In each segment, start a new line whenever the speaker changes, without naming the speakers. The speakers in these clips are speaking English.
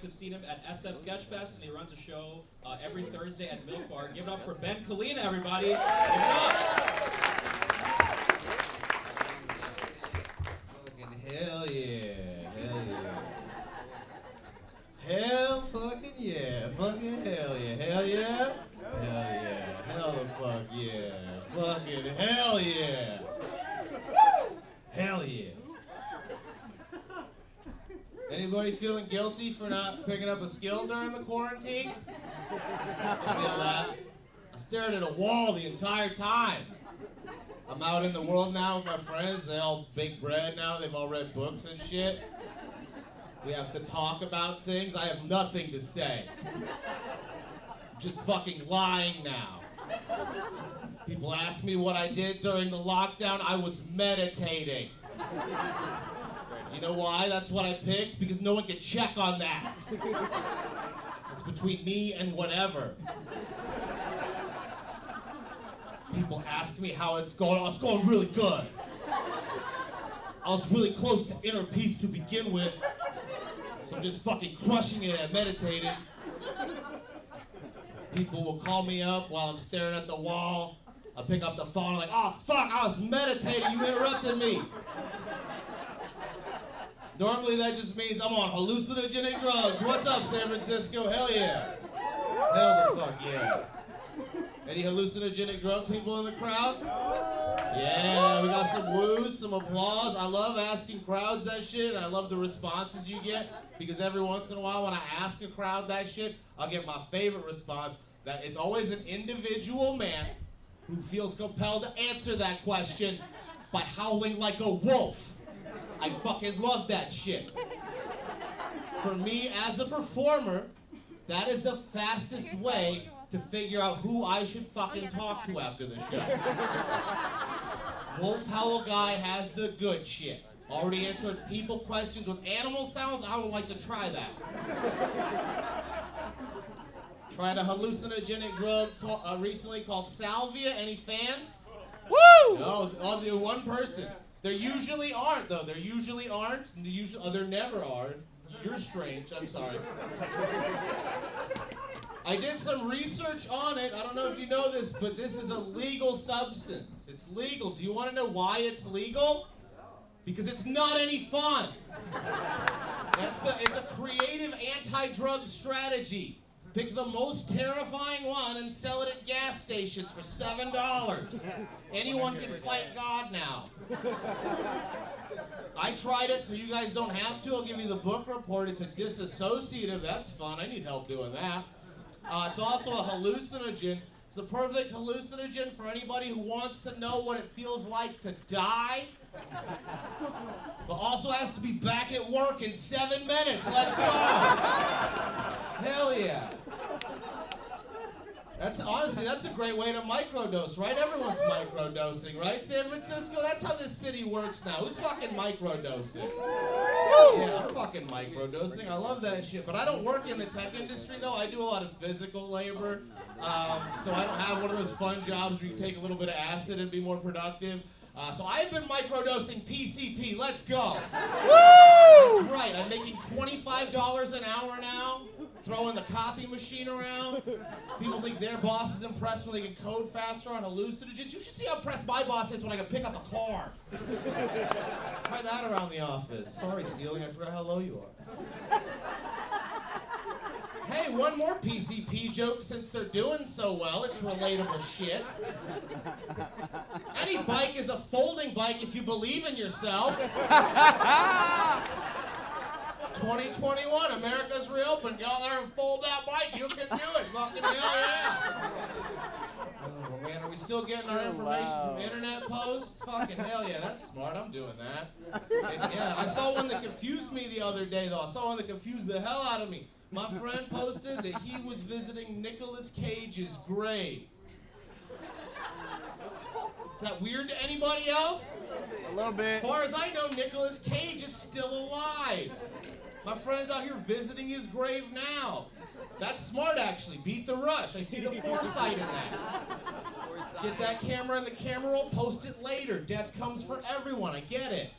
guys have seen him at SF Sketchfest, and he runs a show every Thursday at Milk Bar. Give it up for Ben Kolina, everybody. Give it up.
Fucking hell yeah. Hell yeah. Hell fucking yeah. Fucking hell yeah. Hell yeah. Hell yeah. Hell the fuck yeah. Fucking hell yeah. Hell yeah. Anybody feeling guilty for not picking up a skill during the quarantine? I feel that. I stared at a wall the entire time. I'm out in the world now with my friends. They all big bread now. They've all read books and shit. We have to talk about things. I have nothing to say. I'm just fucking lying now. People ask me what I did during the lockdown. I was meditating. You know why that's what I picked? Because no one can check on that. It's between me and whatever. People ask me how it's going. Oh, it's going really good. I was really close to inner peace to begin with. So I'm just fucking crushing it and meditating. People will call me up while I'm staring at the wall. I pick up the phone, like, oh fuck, I was meditating, you interrupted me. Normally that just means I'm on hallucinogenic drugs. What's up, San Francisco? Hell yeah. Hell the fuck yeah. Any hallucinogenic drug people in the crowd? Yeah, we got some woos, some applause. I love asking crowds that shit, and I love the responses you get, because every once in a while when I ask a crowd that shit, I'll get my favorite response, that it's always an individual man who feels compelled to answer that question by howling like a wolf. I fucking love that shit. For me as a performer, that is the fastest way to figure out who I should fucking talk to after the show. Wolf Howl Guy has the good shit. Already answered people questions with animal sounds. I would like to try that. Tried a hallucinogenic drug recently called salvia. Any fans?
Woo!
No, only one person. There usually aren't, though. There usually aren't. There never are. You're strange. I'm sorry. I did some research on it. I don't know if you know this, but this is a legal substance. It's legal. Do you want to know why it's legal? Because it's not any fun. It's a creative anti-drug strategy. Pick the most terrifying one and sell it at gas stations for $7. Anyone can fight God now. I tried it, so you guys don't have to. I'll give you the book report. It's a disassociative. That's fun. I need help doing that. It's also a hallucinogen. It's the perfect hallucinogen for anybody who wants to know what it feels like to die, but also has to be back at work in 7 minutes. Let's go. Hell yeah. That's a great way to microdose, right? Everyone's microdosing, right? San Francisco, that's how this city works now. Who's fucking microdosing? Yeah, I'm fucking microdosing. I love that shit. But I don't work in the tech industry, though. I do a lot of physical labor. So I don't have one of those fun jobs where you take a little bit of acid and be more productive. So I've been microdosing PCP. Let's go. Woo! That's right. I'm making $25 an hour now, throwing the copy machine around. People think their boss is impressed when they can code faster on hallucinogens. You should see how impressed my boss is when I can pick up a car. Try that around the office. Sorry, ceiling. I forgot how low you are. Hey, one more PCP joke since they're doing so well. It's relatable shit. Any bike is a folding bike if you believe in yourself. It's 2021. America's reopened. Get out there and fold that bike. You can do it. Fucking hell yeah. Oh, man, are we still getting our information from internet posts? Fucking hell yeah. That's smart. I'm doing that. And yeah, I saw one that confused me the other day, though. I saw one that confused the hell out of me. My friend posted that he was visiting Nicolas Cage's grave. Is that weird to anybody else?
A little bit.
As far as I know, Nicolas Cage is still alive. My friend's out here visiting his grave now. That's smart, actually. Beat the rush. I see the foresight in that. Get that camera in the camera roll, post it later. Death comes for everyone. I get it.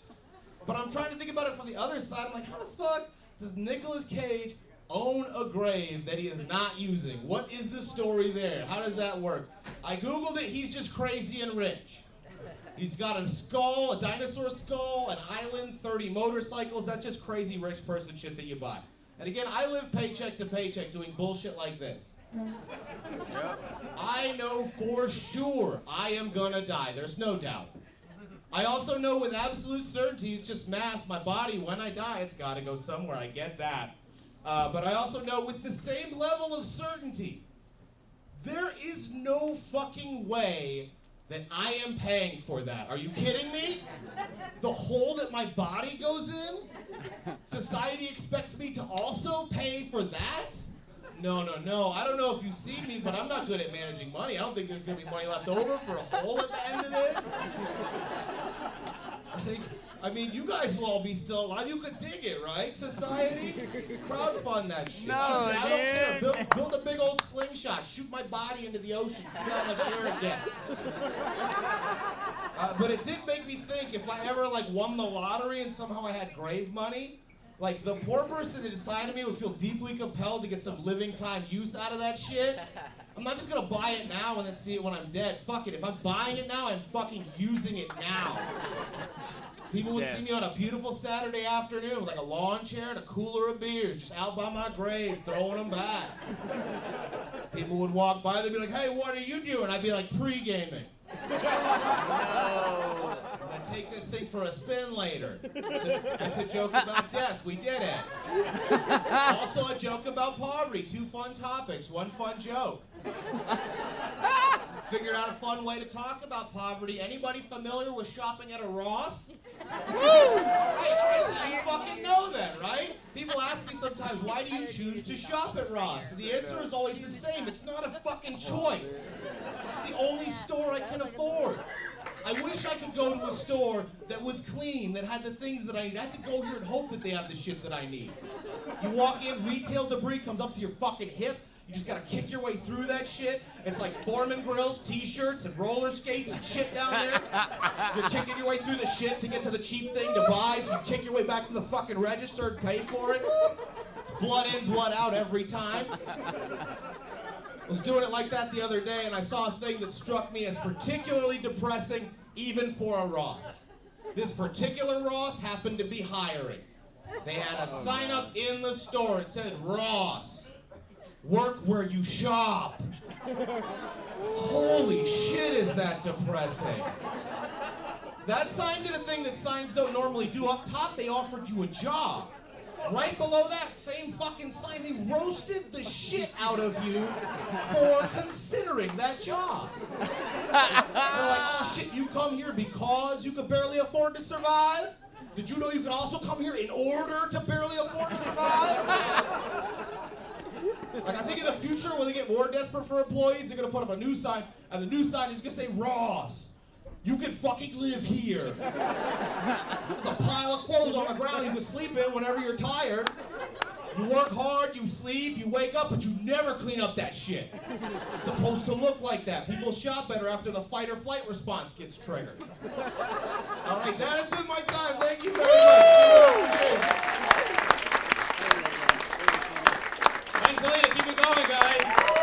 But I'm trying to think about it from the other side. I'm like, how the fuck does Nicolas Cage, own a grave that he is not using. What is the story there? How does that work? I Googled it. He's just crazy and rich. He's got a skull, a dinosaur skull, an island, 30 motorcycles. That's just crazy rich person shit that you buy. And again, I live paycheck to paycheck doing bullshit like this. I know for sure I am gonna die. There's no doubt. I also know with absolute certainty, it's just math, my body, when I die, it's gotta go somewhere. I get that. But I also know with the same level of certainty, there is no fucking way that I am paying for that. Are you kidding me? The hole that my body goes in? Society expects me to also pay for that? No. I don't know if you've seen me, but I'm not good at managing money. I don't think there's gonna be money left over for a hole at the end of this. I mean, you guys will all be still alive. You could dig it, right? Society? Crowdfund that shit.
No,
Honestly, I don't care.
dude.
Build a big old slingshot. Shoot my body into the ocean. See how much air it gets. But it did make me think, if I ever won the lottery and somehow I had grave money, the poor person inside of me would feel deeply compelled to get some living time use out of that shit. I'm not just gonna buy it now and then see it when I'm dead. Fuck it. If I'm buying it now, I'm fucking using it now. People would see me on a beautiful Saturday afternoon with a lawn chair and a cooler of beers, just out by my grave, throwing them back. People would walk by, they'd be like, "Hey, what are you doing?" I'd be like, "Pre-gaming."
No.
I'd take this thing for a spin later. It's a joke about death. We did it. Also a joke about poverty. 2 fun topics, 1 fun joke. Figured out a fun way to talk about poverty. Anybody familiar with shopping at a Ross? All right, so you fucking know that, right? People ask me sometimes, why do you choose to shop at Ross? And the answer is always the same. It's not a fucking choice. This is the only store I can afford. I wish I could go to a store that was clean, that had the things that I need. I have to go here and hope that they have the shit that I need. You walk in, retail debris comes up to your fucking hip. You just gotta kick your way through that shit. It's like Foreman grills, t-shirts, and roller skates and shit down there. You're kicking your way through the shit to get to the cheap thing to buy, so you kick your way back to the fucking register and pay for it. It's blood in, blood out every time. I was doing it like that the other day, and I saw a thing that struck me as particularly depressing, even for a Ross. This particular Ross happened to be hiring. They had a sign up in the store. It said, "Ross, work where you shop." Holy shit, is that depressing. That sign did a thing that signs don't normally do. Up top, they offered you a job. Right below that same fucking sign, they roasted the shit out of you for considering that job. They're like, "Oh shit, you come here because you could barely afford to survive? Did you know you could also come here in order to barely afford to survive?" I think in the future, when they get more desperate for employees, they're gonna put up a new sign, and the new sign is gonna say, "Ross, you can fucking live here." There's a pile of clothes on the ground you can sleep in whenever you're tired. You work hard, you sleep, you wake up, but you never clean up that shit. It's supposed to look like that. People shop better after the fight or flight response gets triggered. All right, that has been my time. Thank you very much.
Ben Kolina, keep it going, guys.